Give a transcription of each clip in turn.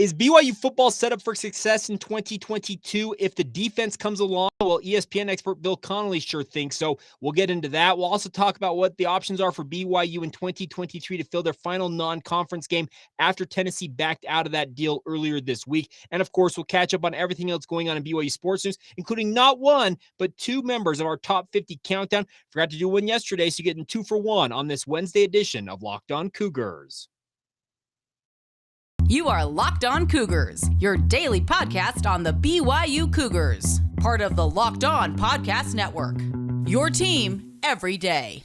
Is BYU football set up for success in 2022 if the defense comes along? Well, ESPN expert Bill Connelly sure thinks so. We'll get into that. We'll also talk about what the options are for BYU in 2023 to fill their final non-conference game after Tennessee backed out of that deal earlier this week. And of course, we'll catch up on everything else going on in BYU sports news, including not one, but two members of our top 50 countdown. Forgot to do one yesterday, so you're getting 2 for 1 on this Wednesday edition of Locked On Cougars. You are Locked On Cougars, your daily podcast on the BYU Cougars, part of the Locked On Podcast Network. Your team every day.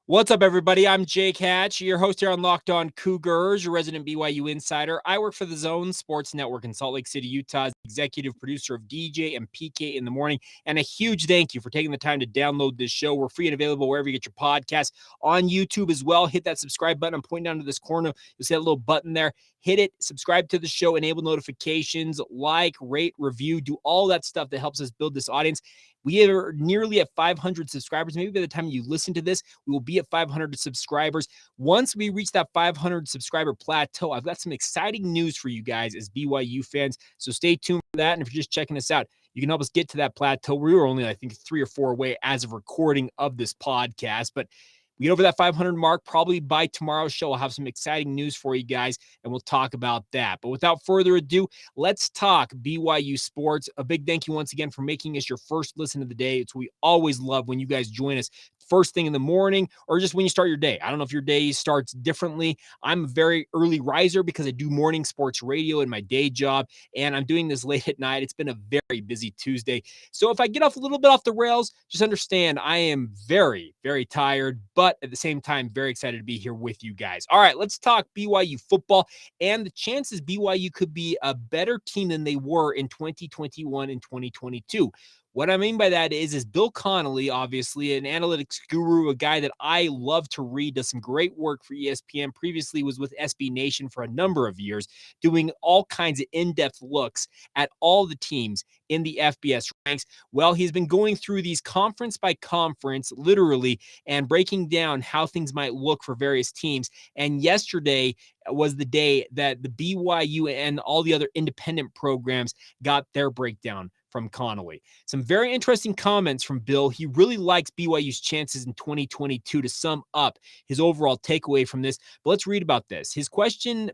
What's up, everybody? I'm Jake Hatch, your host here on Locked On Cougars, your resident BYU insider. I work for the Zone Sports Network in Salt Lake City, Utah, as executive producer of DJ and PK in the Morning. And a huge thank you for taking the time to download this show. We're free and available wherever you get your podcasts, on YouTube as well. Hit that subscribe button. I'm pointing down to this corner. You'll see that little button there. Hit it, subscribe to the show, enable notifications, like, rate, review, do all that stuff that helps us build this audience. We are nearly at 500 subscribers. Maybe by the time you listen to this, we will be at 500 subscribers. Once we reach that 500 subscriber plateau, I've got some exciting news for you guys as BYU fans. So stay tuned for that. And if you're just checking us out, you can help us get to that plateau. We were only, I think, 3 or 4 away as of recording of this podcast. But we get over that 500 mark, probably by tomorrow's show. I'll have some exciting news for you guys, and we'll talk about that. But without further ado, let's talk BYU sports. A big thank you once again for making us your first listen of the day. It's what we always love when you guys join us first thing in the morning or just when you start your day. I don't know if your day starts differently. I'm a very early riser because I do morning sports radio in my day job, and I'm doing this late at night. It's been a very busy Tuesday. So if I get off a little bit off the rails, just understand I am very, very tired, but at the same time, very excited to be here with you guys. All right, let's talk BYU football and the chances BYU could be a better team than they were in 2021 and 2022. What I mean by that is Bill Connelly, obviously an analytics guru, a guy that I love to read, does some great work for ESPN, previously was with SB Nation for a number of years, doing all kinds of in-depth looks at all the teams in the FBS ranks. Well, he's been going through these conference by conference, literally, and breaking down how things might look for various teams. And yesterday was the day that the BYU and all the other independent programs got their breakdown from Connelly. Some very interesting comments from Bill. He really likes BYU's chances in 2022 to sum up his overall takeaway from this. But let's read about this. His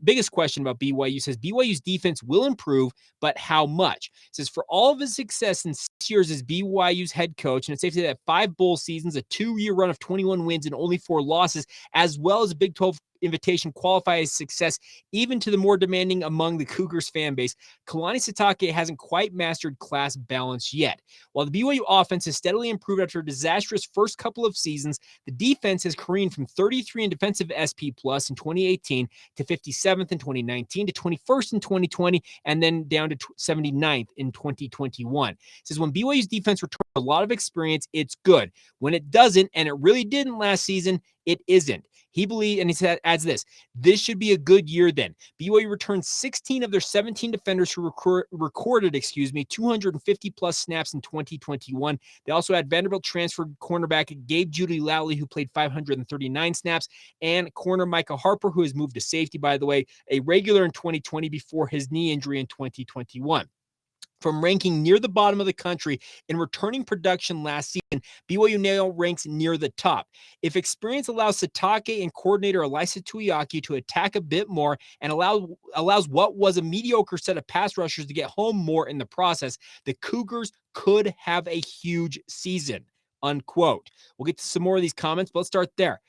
biggest question about BYU says, BYU's defense will improve, but how much? It says, for all of his success in 6 years as BYU's head coach, and it's safe to say that 5 bowl seasons, a 2-year run of 21 wins and only 4 losses, as well as a Big 12 invitation qualify as success, even to the more demanding among the Cougars fan base, Kalani Sitake hasn't quite mastered class balance yet. While the BYU offense has steadily improved after a disastrous first couple of seasons, the defense has careened from 33 in defensive SP plus in 2018 to 57th in 2019 to 21st in 2020, and then down to 79th in 2021. It says when BYU's defense returns a lot of experience, it's good. When it doesn't, and it really didn't last season, it isn't. He believes, and he adds this should be a good year then. BYU returned 16 of their 17 defenders who recorded 250-plus snaps in 2021. They also had Vanderbilt transferred cornerback Gabe Judy-Lally, who played 539 snaps, and corner Micah Harper, who has moved to safety, by the way, a regular in 2020 before his knee injury in 2021. From ranking near the bottom of the country in returning production last season, BYU now ranks near the top. If experience allows Sitake and coordinator Elisa Tuiaki to attack a bit more and allows what was a mediocre set of pass rushers to get home more in the process, the Cougars could have a huge season, unquote. We'll get to some more of these comments, but let's start there.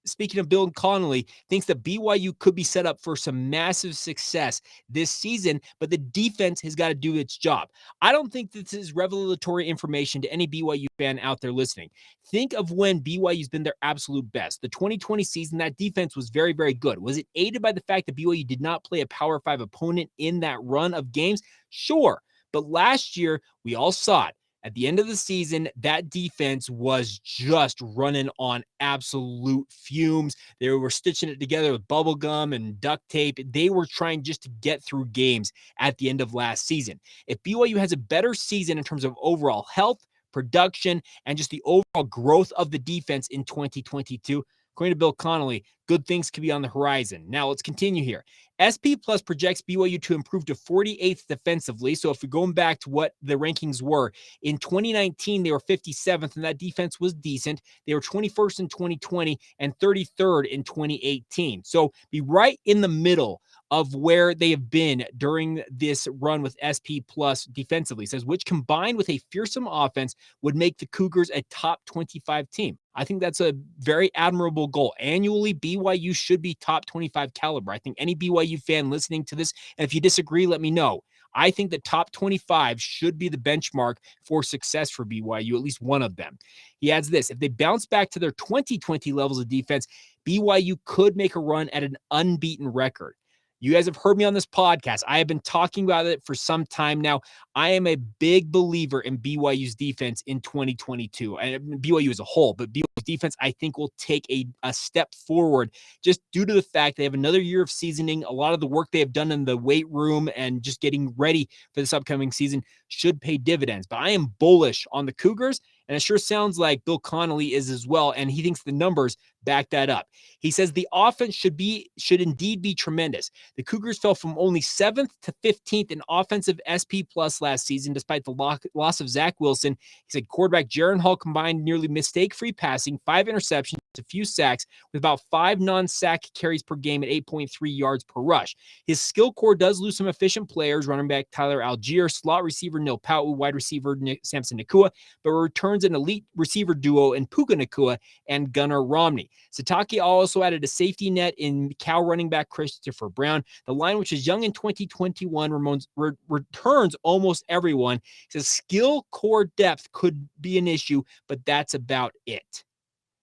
Speaking of Bill Connelly, thinks that BYU could be set up for some massive success this season, but the defense has got to do its job. I don't think this is revelatory information to any BYU fan out there listening. Think of when BYU's been their absolute best. The 2020 season, that defense was very, very good. Was it aided by the fact that BYU did not play a Power 5 opponent in that run of games? Sure. But last year, we all saw it. At the end of the season, that defense was just running on absolute fumes. They were stitching it together with bubble gum and duct tape. They were trying just to get through games at the end of last season. If BYU has a better season in terms of overall health, production, and just the overall growth of the defense in 2022, according to Bill Connelly, good things could be on the horizon. Now, let's continue here. SP Plus projects BYU to improve to 48th defensively. So if we're going back to what the rankings were, in 2019, they were 57th, and that defense was decent. They were 21st in 2020 and 33rd in 2018. So be right in the middle of where they have been during this run with SP Plus defensively. It says, which combined with a fearsome offense would make the Cougars a top 25 team. I think that's a very admirable goal. Annually, BYU should be top 25 caliber. I think any BYU fan listening to this, and if you disagree, let me know. I think the top 25 should be the benchmark for success for BYU, at least one of them. He adds this: if they bounce back to their 2020 levels of defense, BYU could make a run at an unbeaten record. You guys have heard me on this podcast. I have been talking about it for some time now. I am a big believer in BYU's defense in 2022, and BYU as a whole, but BYU's defense, I think, will take a step forward just due to the fact they have another year of seasoning. A lot of the work they have done in the weight room and just getting ready for this upcoming season should pay dividends. But I am bullish on the Cougars, and it sure sounds like Bill Connelly is as well, and he thinks the numbers back that up. He says the offense should indeed be tremendous. The Cougars fell from only 7th to 15th in offensive SP Plus last season, despite the loss of Zach Wilson. He said quarterback Jaron Hall combined nearly mistake-free passing, 5 interceptions, a few sacks, with about 5 non-sack carries per game at 8.3 yards per rush. His skill core does lose some efficient players, running back Tyler Algier, slot receiver Neil Pau'u, wide receiver Samson Nakua, but returns an elite receiver duo in Puka Nakua and Gunnar Romney. Satake also added a safety net in Cal running back Christopher Brown. The line, which is young in 2021, returns almost everyone. He says skill core depth could be an issue, but that's about it.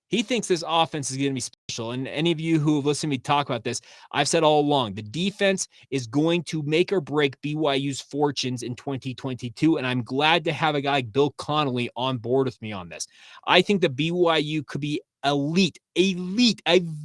He thinks this offense is going to be special. And any of you who have listened to me talk about this, I've said all along, the defense is going to make or break BYU's fortunes in 2022. And I'm glad to have a guy like Bill Connelly on board with me on this. I think that BYU could be elite, a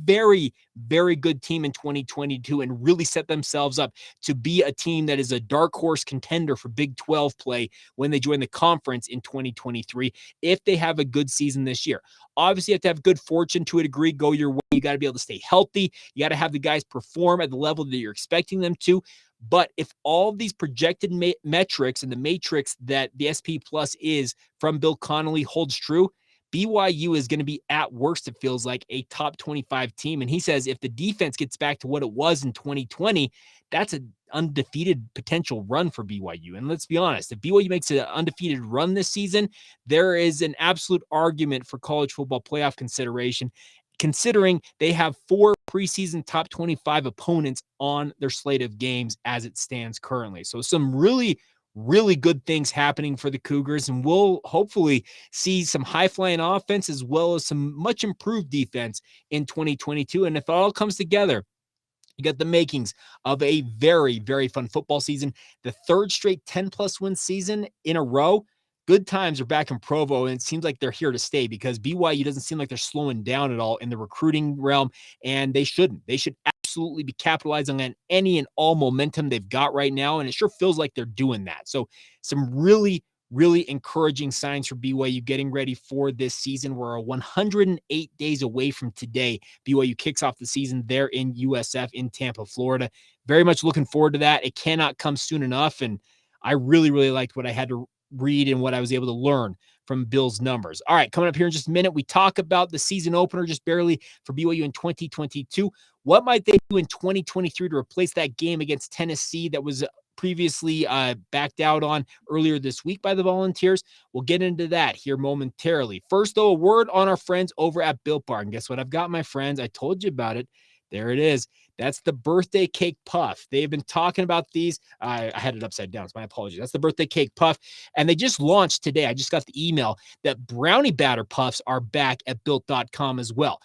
very, very good team in 2022 and really set themselves up to be a team that is a dark horse contender for Big 12 play when they join the conference in 2023, if they have a good season this year. Obviously, you have to have good fortune to a degree, go your way. You got to be able to stay healthy. You got to have the guys perform at the level that you're expecting them to. But if all of these projected metrics and the matrix that the SP Plus is from Bill Connelly holds true, BYU is going to be, at worst, it feels like, a top 25 team. And he says if the defense gets back to what it was in 2020, that's an undefeated potential run for BYU. And let's be honest, if BYU makes an undefeated run this season, there is an absolute argument for college football playoff consideration, considering they have 4 preseason top 25 opponents on their slate of games as it stands currently. So some really good things happening for the Cougars, and we'll hopefully see some high-flying offense as well as some much improved defense in 2022. And if it all comes together, you got the makings of a very, very fun football season. The 3rd straight 10-plus win season in a row. Good times are back in Provo, and it seems like they're here to stay because BYU doesn't seem like they're slowing down at all in the recruiting realm, and they shouldn't. They should absolutely be capitalizing on any and all momentum they've got right now, and it sure feels like they're doing that. So some really encouraging signs for BYU getting ready for this season. We're 108 days away from today. BYU kicks off the season there in USF in Tampa, Florida. Very much looking forward to that. It cannot come soon enough, and I really liked what I had to read and what I was able to learn from Bill's numbers. All right, coming up here in just a minute, we talk about the season opener just barely for BYU in 2022. What might they do in 2023 to replace that game against Tennessee that was previously backed out on earlier this week by the Volunteers? We'll get into that here momentarily. First, though, a word on our friends over at Built Bar. And guess what? I've got, my friends. I told you about it. There it is. That's the birthday cake puff. They've been talking about these. I had it upside down, so my apologies. That's the birthday cake puff. And they just launched today. I just got the email that brownie batter puffs are back at built.com as well.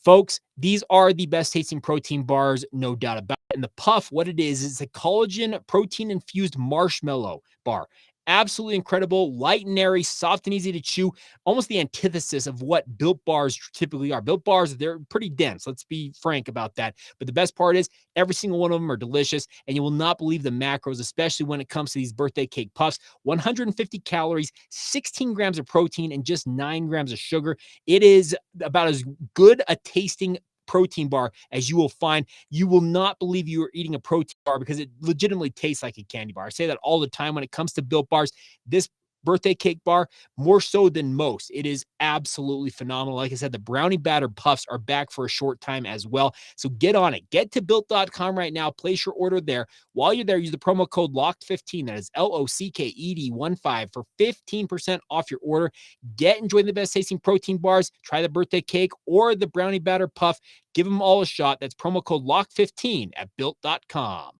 Folks, these are the best tasting protein bars, no doubt about it. And the puff, what it is a collagen protein infused marshmallow bar. Absolutely incredible, light and airy, soft and easy to chew, almost the antithesis of what Built Bars typically are. Built Bars, they're pretty dense. Let's be frank about that. But the best part is every single one of them are delicious, and you will not believe the macros, especially when it comes to these birthday cake puffs. 150 calories, 16 grams of protein, and just 9 grams of sugar. It is about as good a tasting protein bar as you will find. You will not believe you are eating a protein bar because it legitimately tastes like a candy bar. I say that all the time when it comes to Built Bars. This birthday cake bar, more so than most. It is absolutely phenomenal. Like I said, the brownie batter puffs are back for a short time as well. So get on it. Get to built.com right now. Place your order there. While you're there, use the promo code LOCKED15. That is LOCKED15 for 15% off your order. Enjoy the best tasting protein bars. Try the birthday cake or the brownie batter puff. Give them all a shot. That's promo code LOCKED15 at built.com.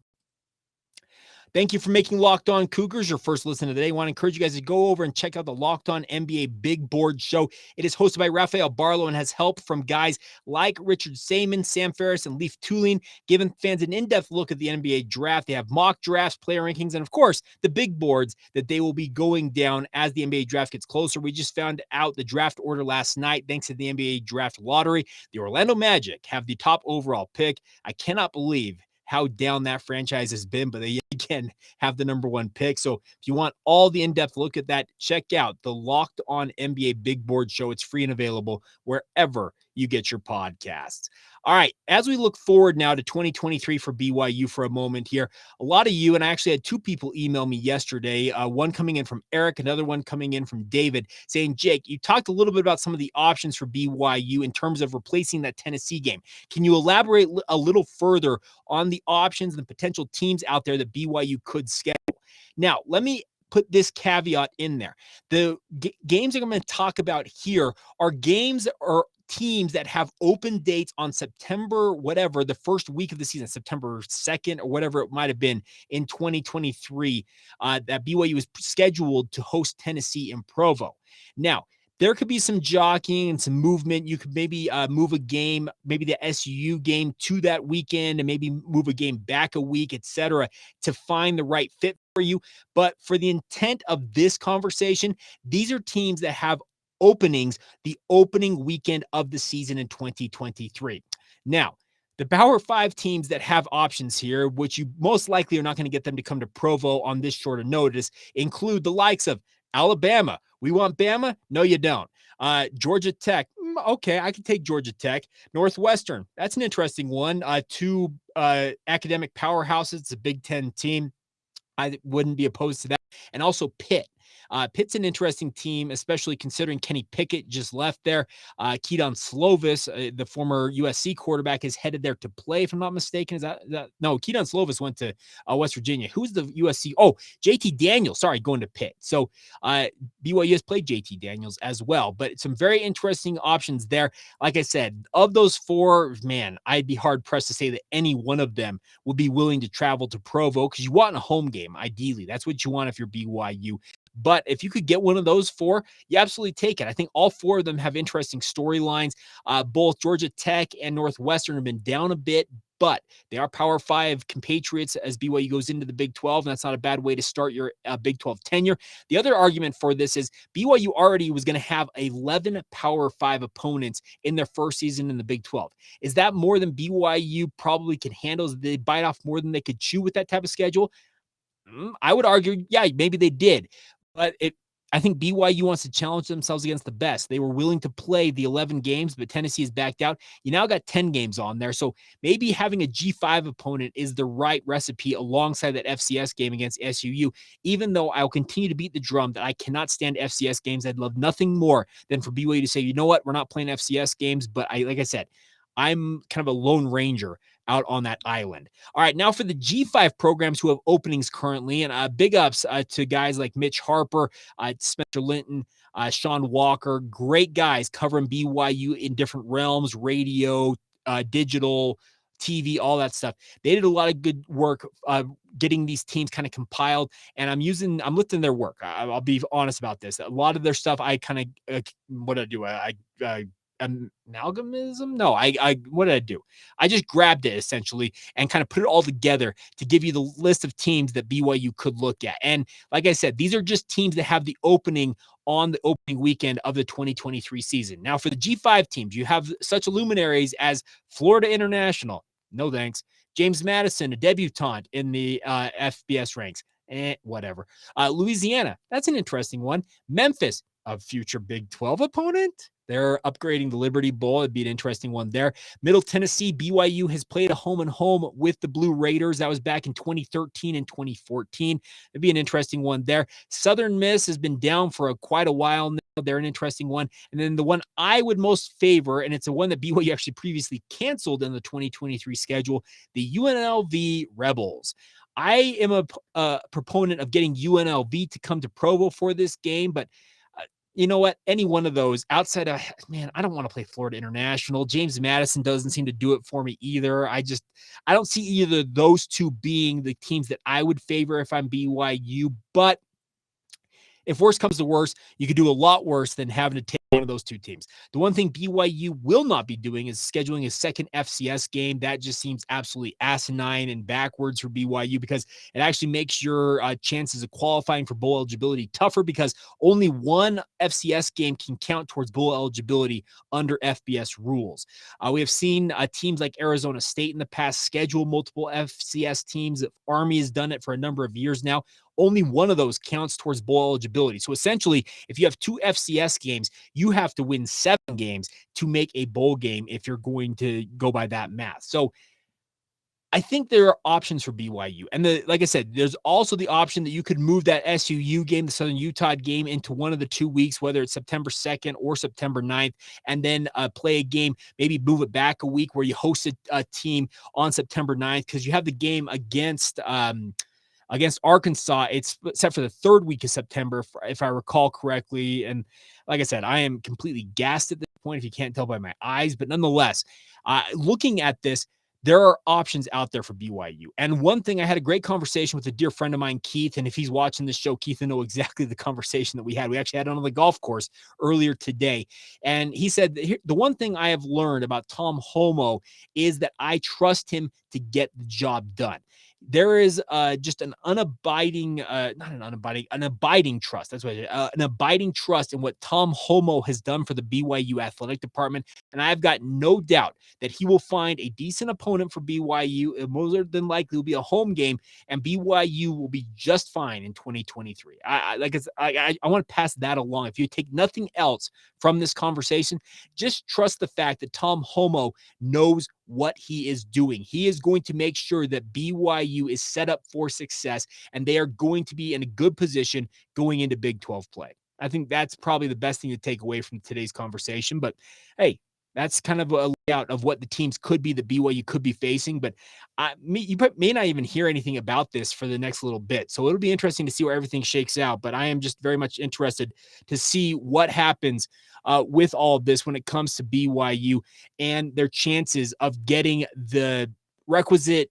Thank you for making Locked On Cougars your first listen of the day. I want to encourage you guys to go over and check out the Locked On NBA Big Board Show. It is hosted by Rafael Barlow and has help from guys like Richard Saman, Sam Ferris, and Leif Tulin, giving fans an in-depth look at the NBA draft. They have mock drafts, player rankings, and of course, the big boards that they will be going down as the NBA draft gets closer. We just found out the draft order last night thanks to the NBA draft lottery. The Orlando Magic have the top overall pick. I cannot believe how down that franchise has been, but they again have the number one pick. So if you want all the in-depth look at that, check out the Locked On NBA Big Board Show. It's free and available wherever you get your podcasts. All right, as we look forward now to 2023 for BYU for a moment here, a lot of you, and I actually had two people email me yesterday, one coming in from Eric, another one coming in from David, saying, Jake, you talked a little bit about some of the options for BYU in terms of replacing that Tennessee game. Can you elaborate a little further on the options and the potential teams out there that BYU could schedule? Now, let me put this caveat in there. The games that I'm going to talk about here are games or teams that have open dates on September, whatever, the first week of the season, September 2nd or whatever it might have been in 2023, that BYU is scheduled to host Tennessee in Provo. Now, there could be some jockeying and some movement. You could maybe move a game, maybe the SU game to that weekend and maybe move a game back a week, etc., to find the right fit for you. But for the intent of this conversation, these are teams that have openings the opening weekend of the season in 2023. Now, the Power 5 teams that have options here, which you most likely are not going to get them to come to Provo on this short of notice, include the likes of Alabama. We want Bama? No, you don't. Georgia Tech. Okay, I can take Georgia Tech. Northwestern. That's an interesting one. Two academic powerhouses. It's a Big Ten team. I wouldn't be opposed to that. And also Pitt. Pitt's an interesting team, especially considering Kenny Pickett just left there. Keaton Slovis, the former USC quarterback, is headed there to play, if I'm not mistaken. Is that no, Keaton Slovis went to West Virginia. Who's the USC? Oh, JT Daniels, sorry, going to Pitt. So BYU has played JT Daniels as well, but some very interesting options there. Like I said, of those four, man, I'd be hard pressed to say that any one of them would be willing to travel to Provo because you want a home game, ideally. That's what you want if you're BYU. But if you could get one of those four, you absolutely take it. I think all four of them have interesting storylines. Both Georgia Tech and Northwestern have been down a bit, but they are Power 5 compatriots as BYU goes into the Big 12, and that's not a bad way to start your Big 12 tenure. The other argument for this is BYU already was going to have 11 Power 5 opponents in their first season in the Big 12. Is that more than BYU probably can handle? Did they bite off more than they could chew with that type of schedule? I would argue, yeah, maybe they did. But I think BYU wants to challenge themselves against the best. They were willing to play the 11 games, but Tennessee has backed out. You now got 10 games on there. So maybe having a G5 opponent is the right recipe alongside that FCS game against SUU, even though I'll continue to beat the drum that I cannot stand FCS games. I'd love nothing more than for BYU to say, you know what, we're not playing FCS games. But like I said, I'm kind of a lone ranger out on that island. All right, now for the G5 programs who have openings currently, and big ups to guys like Mitch Harper, Spencer Linton, Sean Walker, great guys covering BYU in different realms, radio, digital, TV, all that stuff. They did a lot of good work getting these teams kind of compiled, and I'm lifting their work. I'll be honest about this. A lot of their stuff, I kind of, what I do, I amalgamism. No, what did I do? I just grabbed it essentially and kind of put it all together to give you the list of teams that BYU could look at. And like I said, these are just teams that have the opening on the opening weekend of the 2023 season. Now, for the G5 teams, you have such luminaries as Florida International. No thanks. James Madison, a debutant in the FBS ranks. Whatever. Louisiana, that's an interesting one. Memphis, a future Big 12 opponent. They're upgrading the Liberty Bowl. It'd be an interesting one there. Middle Tennessee, BYU has played a home and home with the Blue Raiders. That was back in 2013 and 2014. It'd be an interesting one there. Southern Miss has been down for quite a while now. They're an interesting one. And then the one I would most favor, and it's a one that BYU actually previously canceled in the 2023 schedule, the UNLV Rebels. I am a proponent of getting UNLV to come to Provo for this game, but you know what? Any one of those outside of, man, I don't want to play Florida International. James Madison doesn't seem to do it for me either. I don't see either of those two being the teams that I would favor if I'm BYU, but if worse comes to worse, you could do a lot worse than having to take one of those two teams. The one thing BYU will not be doing is scheduling a second FCS game. That just seems absolutely asinine and backwards for BYU because it actually makes your chances of qualifying for bowl eligibility tougher because only one FCS game can count towards bowl eligibility under FBS rules. We have seen teams like Arizona State in the past schedule multiple FCS teams. Army has done it for a number of years now. Only one of those counts towards bowl eligibility. So essentially, if you have two FCS games, you have to win 7 games to make a bowl game if you're going to go by that math. So I think there are options for BYU. And like I said, there's also the option that you could move that SUU game, the Southern Utah game, into one of the 2 weeks, whether it's September 2nd or September 9th, and then play a game, maybe move it back a week where you host a team on September 9th because you have the game against Arkansas. It's set for the 3rd week of September, if I recall correctly. And like I said, I am completely gassed at this point, if you can't tell by my eyes. But nonetheless, looking at this, there are options out there for BYU. And one thing, I had a great conversation with a dear friend of mine, Keith. And if he's watching this show, Keith will know exactly the conversation that we had. We actually had it on the golf course earlier today. And he said, the one thing I have learned about Tom Homo is that I trust him to get the job done. There is just an abiding trust. That's what it is, an abiding trust in what Tom Homo has done for the BYU athletic department. And I've got no doubt that he will find a decent opponent for BYU. It more than likely will be a home game, and BYU will be just fine in 2023. I want to pass that along. If you take nothing else from this conversation, just trust the fact that Tom Homo knows what he is doing. He is going to make sure that BYU is set up for success, and they are going to be in a good position going into Big 12 play. I think that's probably the best thing to take away from today's conversation. But hey, that's kind of a layout of what the teams could be that BYU could be facing. But you may not even hear anything about this for the next little bit. So it'll be interesting to see where everything shakes out. But I am just very much interested to see what happens with all of this when it comes to BYU and their chances of getting the requisite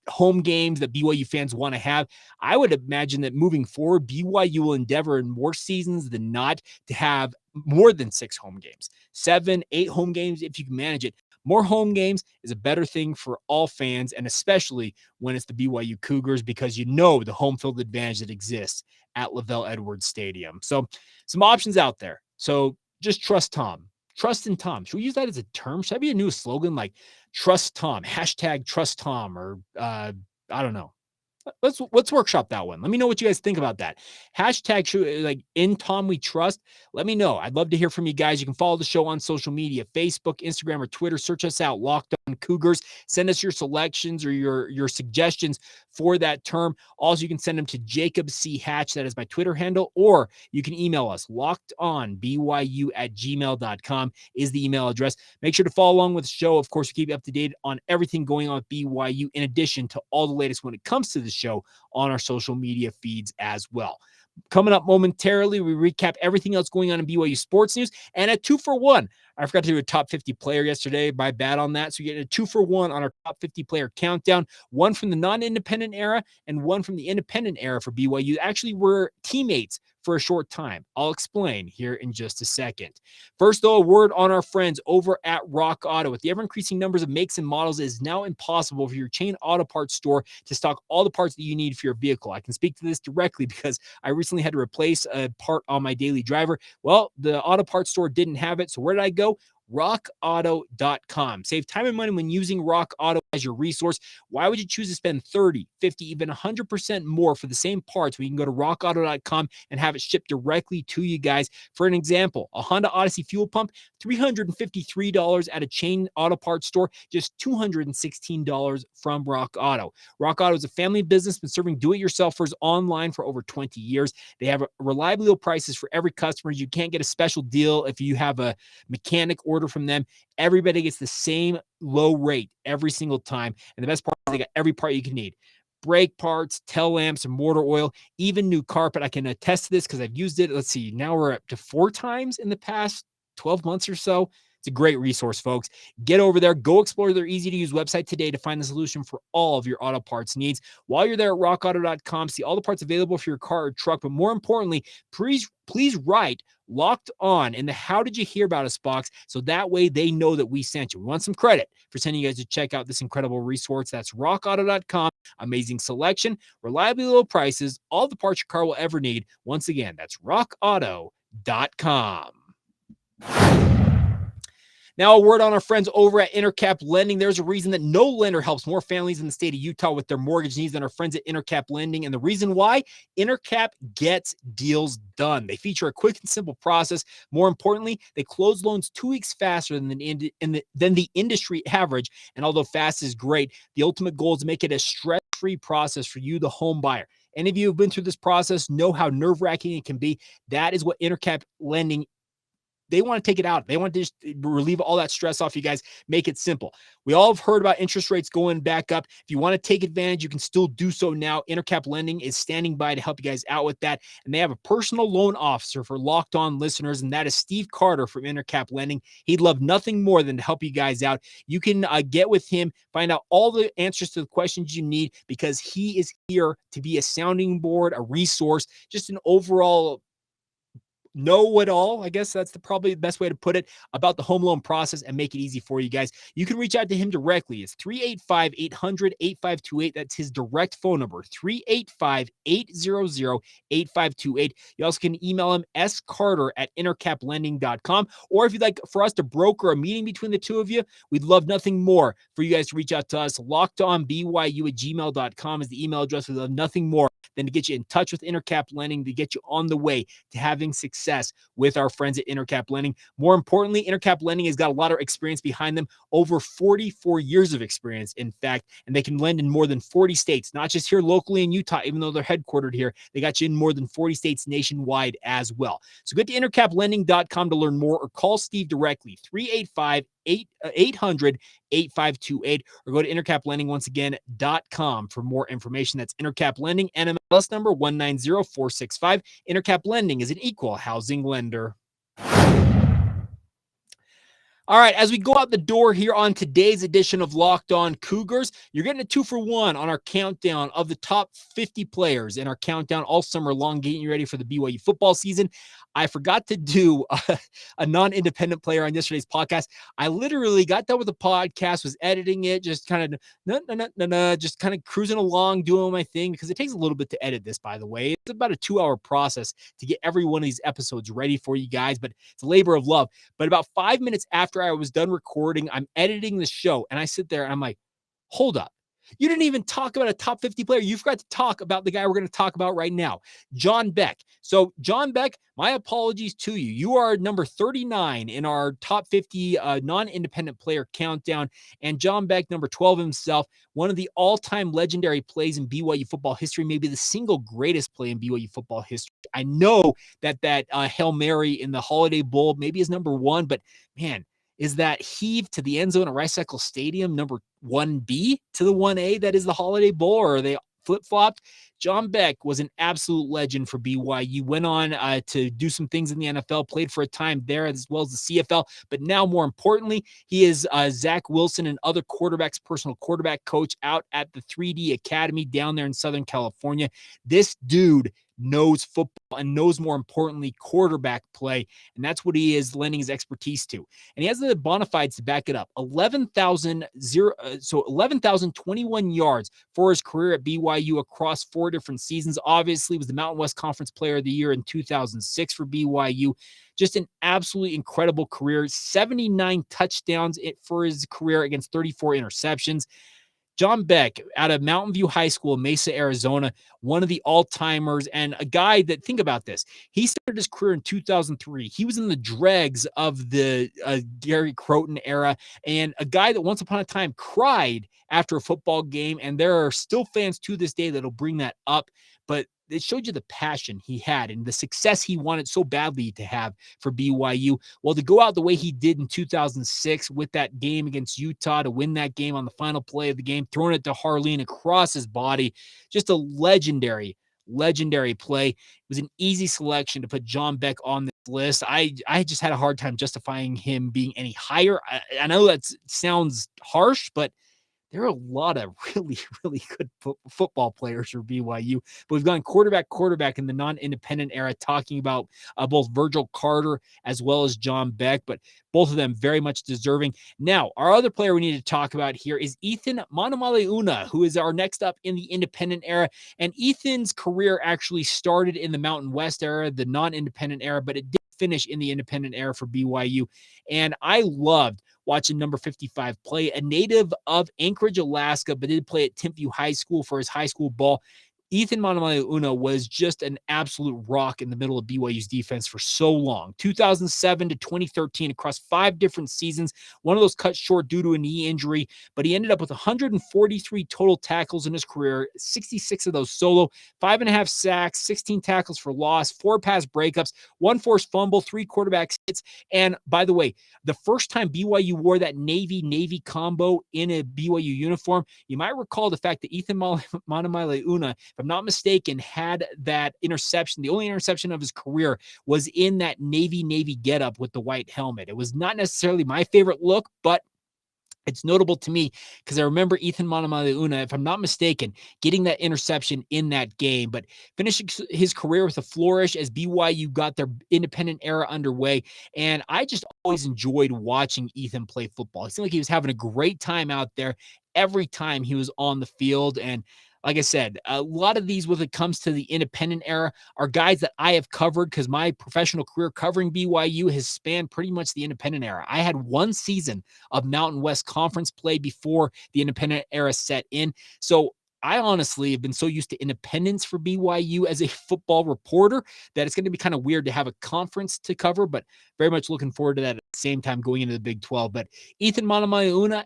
home games that BYU fans want to have. I would imagine that moving forward, BYU will endeavor in more seasons than not to have more than 6 home games, 7, 8 home games if you can manage it. More home games is a better thing for all fans, and especially when it's the BYU Cougars, because you know the home field advantage that exists at Lavelle Edwards Stadium. So some options out there. So just trust Tom. Trust in Tom. Should we use that as a term? Should that be a new slogan, like trust Tom, hashtag trust Tom, or I don't know. Let's workshop that one. Let me know what you guys think about that. Hashtag like in Tom we trust. Let me know. I'd love to hear from you guys. You can follow the show on social media, Facebook, Instagram, or Twitter. Search us out, Locked On Cougars. Send us your selections or your suggestions for that term. Also, you can send them to Jacob C. Hatch. That is my Twitter handle. Or you can email us, lockedonbyu@gmail.com is the email address. Make sure to follow along with the show. Of course, we keep you up to date on everything going on with BYU, in addition to all the latest when it comes to the show on our social media feeds as well. Coming up momentarily, we recap everything else going on in BYU sports news, and a 2-for-1. I forgot to do a top 50 player yesterday. My bad on that. So you're getting a 2-for-1 on our top 50 player countdown. One from the non-independent era and one from the independent era for BYU. Actually, we're teammates for a short time. I'll explain here in just a second. First, though, a word on our friends over at Rock Auto. With the ever-increasing numbers of makes and models, it is now impossible for your chain auto parts store to stock all the parts that you need for your vehicle. I can speak to this directly because I recently had to replace a part on my daily driver. Well, the auto parts store didn't have it. So where did I go? rockauto.com. Save time and money when using Rock Auto as your resource. Why would you choose to spend 30, 50, even 100% more for the same parts when you can go to rockauto.com and have it shipped directly to you guys? For an example, a Honda Odyssey fuel pump, $353 at a chain auto parts store, just $216 from Rock Auto. Rock Auto is a family business been serving do-it-yourselfers online for over 20 years. They have reliably low prices for every customer. You can't get a special deal if you have a mechanic order from them. Everybody gets the same low rate every single time. And the best part is they got every part you can need. Brake parts, tail lamps, and motor oil, even new carpet. I can attest to this because I've used it. Let's see, now we're up to 4 times in the past 12 months or so. It's a great resource, folks. Get over there. Go explore their easy-to-use website today to find the solution for all of your auto parts needs. While you're there at rockauto.com, see all the parts available for your car or truck. But more importantly, please write Locked On in the How Did You Hear About Us box so that way they know that we sent you. We want some credit for sending you guys to check out this incredible resource. That's rockauto.com. Amazing selection, reliably low prices, all the parts your car will ever need. Once again, that's rockauto.com. Now, a word on our friends over at Intercap Lending. There's a reason that no lender helps more families in the state of Utah with their mortgage needs than our friends at Intercap Lending. And the reason why? Intercap gets deals done. They feature a quick and simple process. More importantly, they close loans 2 weeks faster than the industry average. And although fast is great, the ultimate goal is to make it a stress-free process for you, the home buyer. Any of you who've been through this process know how nerve-wracking it can be. That is what Intercap Lending, they want to take it out. They want to just relieve all that stress off you guys, make it simple. We all have heard about interest rates going back up. If you want to take advantage, you can still do so now. Intercap Lending is standing by to help you guys out with that. And they have a personal loan officer for Locked On listeners, and that is Steve Carter from Intercap Lending. He'd love nothing more than to help you guys out. You can get with him, find out all the answers to the questions you need because he is here to be a sounding board, a resource, just an overall know-it-all, I guess that's probably the best way to put it, about the home loan process and make it easy for you guys. You can reach out to him directly. It's 385-800-8528. That's his direct phone number, 385-800-8528. You also can email him scarter@intercaplending.com. Or if you'd like for us to broker a meeting between the two of you, we'd love nothing more for you guys to reach out to us. lockedonbyu@gmail.com is the email address. We'd love nothing more than to get you in touch with Intercap Lending, to get you on the way to having success with our friends at Intercap Lending. More importantly, Intercap Lending has got a lot of experience behind them, over 44 years of experience, in fact, and they can lend in more than 40 states, not just here locally in Utah, even though they're headquartered here. They got you in more than 40 states nationwide as well. So go to intercaplending.com to learn more or call Steve directly, 385-800-8528, or go to Intercap Lending once again.com for more information. That's Intercap Lending, NMLS number 190465. Intercap Lending is an equal housing lender. All right, as we go out the door here on today's edition of Locked On Cougars, you're getting a 2-for-1 on our countdown of the top 50 players in our countdown all summer long, getting you ready for the BYU football season. I forgot to do a non-independent player on yesterday's podcast. I literally got done with the podcast, was editing it, just kind of just kind of cruising along, doing my thing, because it takes a little bit to edit this, by the way. It's about a 2-hour process to get every one of these episodes ready for you guys, but it's a labor of love. But about 5 minutes after I was done recording, I'm editing the show, and I sit there and I'm like, hold up. You didn't even talk about a top 50 player. You forgot to talk about the guy we're going to talk about right now, John Beck. So, John Beck, my apologies to you. You are number 39 in our top 50 non-independent player countdown. And John Beck, number 12 himself, one of the all-time legendary plays in BYU football history, maybe the single greatest play in BYU football history. I know that Hail Mary in the Holiday Bowl maybe is number 1, but man, is that heave to the end zone at Rice Eccles Stadium number 1B to the 1A that is the Holiday Bowl, or are they flip-flopped. John Beck was an absolute legend for BYU, went on to do some things in the NFL, played for a time there as well as the CFL, but now more importantly, he is Zach Wilson and other quarterbacks' personal quarterback coach out at the 3D Academy down there in Southern California. This dude knows football and knows, more importantly, quarterback play, and that's what he is lending his expertise to. And he has the bona fides to back it up. 11,021 yards for his career at BYU across 4 different seasons. Obviously, was the Mountain West Conference Player of the Year in 2006 for BYU. Just an absolutely incredible career. 79 touchdowns for his career against 34 interceptions. John Beck out of Mountain View High School in Mesa, Arizona, one of the all-timers, and a guy that, think about this, he started his career in 2003. He was in the dregs of the Gary Croton era, and a guy that once upon a time cried after a football game, and there are still fans to this day that'll bring that up, but it showed you the passion he had and the success he wanted so badly to have for BYU. Well, to go out the way he did in 2006 with that game against Utah, to win that game on the final play of the game, throwing it to Harleen across his body, just a legendary play. It was an easy selection to put John Beck on this list. I just had a hard time justifying him being any higher. I know that sounds harsh, but there are a lot of really, really good football players for BYU, but we've gone quarterback in the non-independent era, talking about both Virgil Carter as well as John Beck, but both of them very much deserving. Now, our other player we need to talk about here is Eathyn Manumaleuna, who is our next up in the independent era. And Eathyn's career actually started in the Mountain West era, the non-independent era, but it did finish in the independent era for BYU. And I loved watching number 55 play, a native of Anchorage, Alaska, but did play at Timpview High School for his high school ball. Eathyn Manumaleuna was just an absolute rock in the middle of BYU's defense for so long. 2007 to 2013 across 5 different seasons. One of those cut short due to a knee injury, but he ended up with 143 total tackles in his career, 66 of those solo, 5.5 sacks, 16 tackles for loss, 4 pass breakups, 1 forced fumble, 3 quarterback hits. And by the way, the first time BYU wore that Navy combo in a BYU uniform, you might recall the fact that Eathyn Manumaleuna, if I'm not mistaken, had that interception. The only interception of his career was in that Navy getup with the white helmet. It was not necessarily my favorite look, but it's notable to me because I remember Eathyn Manumaleuna, if I'm not mistaken, getting that interception in that game, but finishing his career with a flourish as BYU got their independent era underway. And I just always enjoyed watching Eathyn play football. It seemed like he was having a great time out there every time he was on the field. And like I said, a lot of these, when it comes to the independent era, are guys that I have covered because my professional career covering BYU has spanned pretty much the independent era. I had 1 season of Mountain West Conference play before the independent era set in. So I honestly have been so used to independence for BYU as a football reporter that it's going to be kind of weird to have a conference to cover, but very much looking forward to that at the same time going into the Big 12. But Eathyn Manumaleuna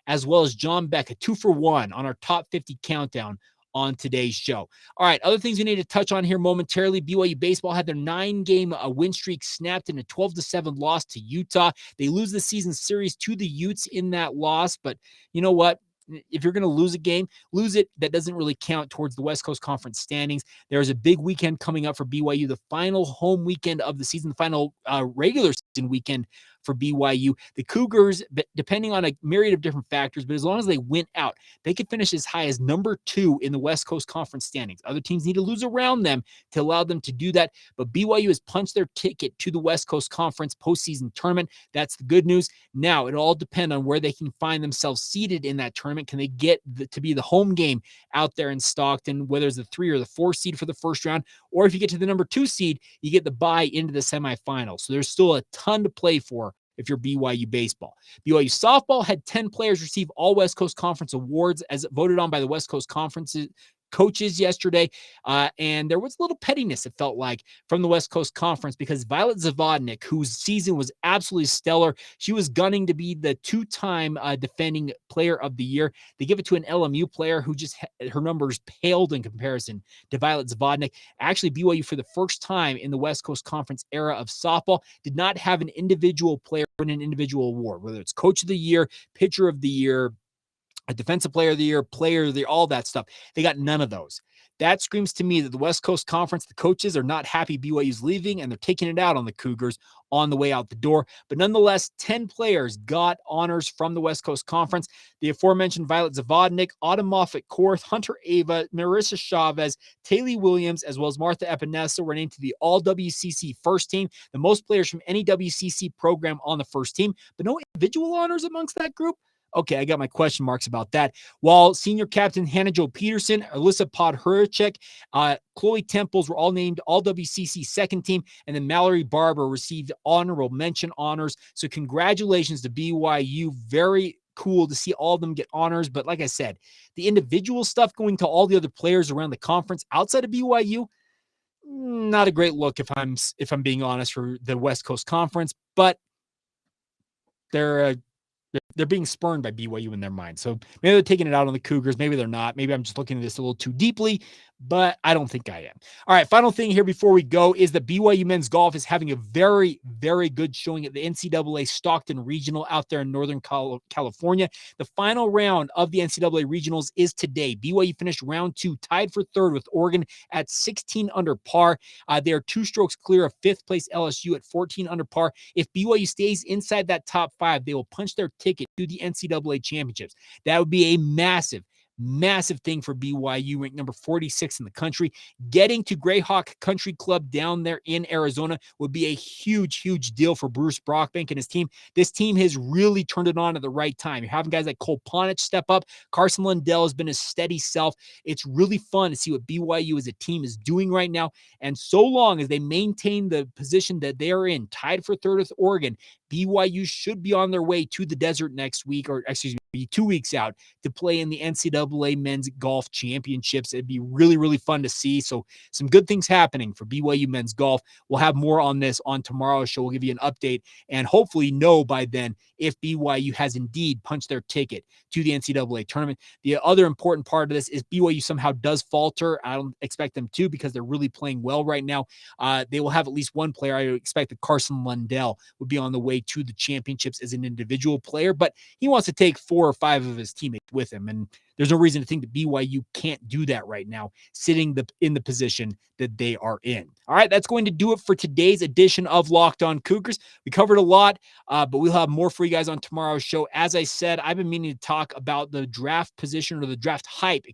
as well as John Beck, a 2-for-1 on our top 50 countdown on today's show. All right, other things we need to touch on here momentarily. BYU baseball had their 9-game win streak snapped in a 12-7 loss to Utah. They lose the season series to the Utes in that loss, but you know what? If you're going to lose a game, lose it. That doesn't really count towards the West Coast Conference standings. There's a big weekend coming up for BYU, the final home weekend of the season, the final regular season weekend for BYU. The Cougars, depending on a myriad of different factors, but as long as they win out, they could finish as high as number 2 in the West Coast Conference standings. Other teams need to lose around them to allow them to do that, but BYU has punched their ticket to the West Coast Conference postseason tournament. That's the good news. Now, it'll all depend on where they can find themselves seated in that tournament. Can they get to be the home game out there in Stockton, whether it's the 3 or the 4 seed for the first round, or if you get to the number 2 seed, you get the bye into the semifinals. So there's still a ton to play for if you're BYU baseball. BYU softball had 10 players receive all West Coast Conference awards as voted on by the West Coast Conference coaches yesterday. And there was a little pettiness, it felt like, from the West Coast Conference because Violet Zavodnik, whose season was absolutely stellar, she was gunning to be the 2-time defending player of the year. They give it to an LMU player who just, her numbers paled in comparison to Violet Zavodnik. Actually, BYU, for the first time in the West Coast Conference era of softball, did not have an individual player win an individual award, whether it's Coach of the Year, Pitcher of the Year, a defensive player of the year, all that stuff. They got none of those. That screams to me that the West Coast Conference, the coaches are not happy BYU's leaving, and they're taking it out on the Cougars on the way out the door. But nonetheless, 10 players got honors from the West Coast Conference. The aforementioned Violet Zavodnik, Autumn Moffett-Korth, Hunter Ava, Marissa Chavez, Taylor Williams, as well as Martha Epinesa were named to the All-WCC first team, the most players from any WCC program on the first team, but no individual honors amongst that group. Okay, I got my question marks about that. While senior captain Hannah Jo Peterson, Alyssa Podhuracek, Chloe Temples were all named All WCC second team, and then Mallory Barber received honorable mention honors. So congratulations to BYU. Very cool to see all of them get honors. But like I said, the individual stuff going to all the other players around the conference outside of BYU, not a great look if I'm being honest for the West Coast Conference, but they're being spurned by BYU in their mind. So maybe they're taking it out on the Cougars. Maybe they're not. Maybe I'm just looking at this a little too deeply, but I don't think I am. All right, final thing here before we go is that BYU men's golf is having a very, very good showing at the NCAA Stockton Regional out there in Northern California. The final round of the NCAA Regionals is today. BYU finished round 2 tied for third with Oregon at 16 under par. They are 2 strokes clear of 5th place LSU at 14 under par. If BYU stays inside that top 5, they will punch their ticket to the NCAA championships. That would be a massive thing for BYU, ranked number 46 in the country. Getting to Greyhawk Country Club down there in Arizona would be a huge, huge deal for Bruce Brockbank and his team. This team has really turned it on at the right time. You're having guys like Cole Ponich step up. Carson Lundell has been his steady self. It's really fun to see what BYU as a team is doing right now. And so long as they maintain the position that they are in, tied for third with Oregon, BYU should be on their way to the desert next week, or excuse me, 2 weeks out to play in the NCAA men's golf championships. It'd be really, really fun to see. So some good things happening for BYU men's golf. We'll have more on this on tomorrow's show. We'll give you an update and hopefully know by then if BYU has indeed punched their ticket to the NCAA tournament. The other important part of this is BYU somehow does falter. I don't expect them to because they're really playing well right now. They will have at least one player. I expect that Carson Lundell would be on the way to the championships as an individual player, but he wants to take 4 or 5 of his teammates with him. And there's no reason to think that BYU can't do that right now, sitting in the position that they are in. All right, that's going to do it for today's edition of Locked On Cougars. We covered a lot, but we'll have more for you guys on tomorrow's show. As I said, I've been meaning to talk about the draft position, or the draft hype,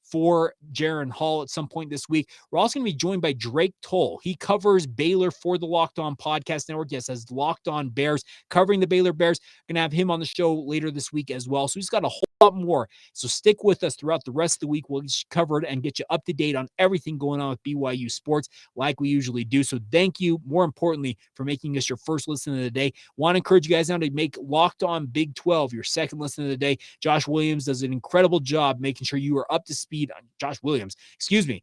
for Jaron Hall at some point this week. We're also going to be joined by Drake Toll. He covers Baylor for the Locked On Podcast Network. Yes, as Locked On Bears, covering the Baylor Bears. Going to have him on the show later this week as well. So he's got a whole lot more. So stick with us throughout the rest of the week. We'll get you covered and get you up to date on everything going on with BYU sports like we usually do. So thank you, more importantly, for making us your first listen of the day. Want to encourage you guys now to make Locked On Big 12 your second listen of the day. Josh Williams does an incredible job making sure you are up to speed on Josh Williams. Excuse me.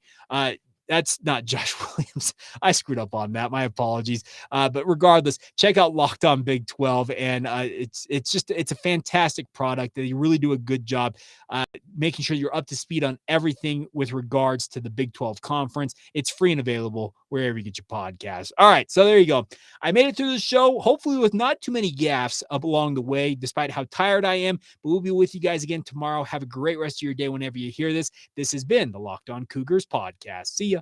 That's not Josh Williams. I screwed up on that. My apologies. But regardless, check out Locked On Big 12. And it's a fantastic product. They really do a good job making sure you're up to speed on everything with regards to the Big 12 conference. It's free and available wherever you get your podcasts. All right. So there you go. I made it through the show, hopefully with not too many gaffes up along the way, despite how tired I am. But we'll be with you guys again tomorrow. Have a great rest of your day whenever you hear this. This has been the Locked On Cougars podcast. See ya.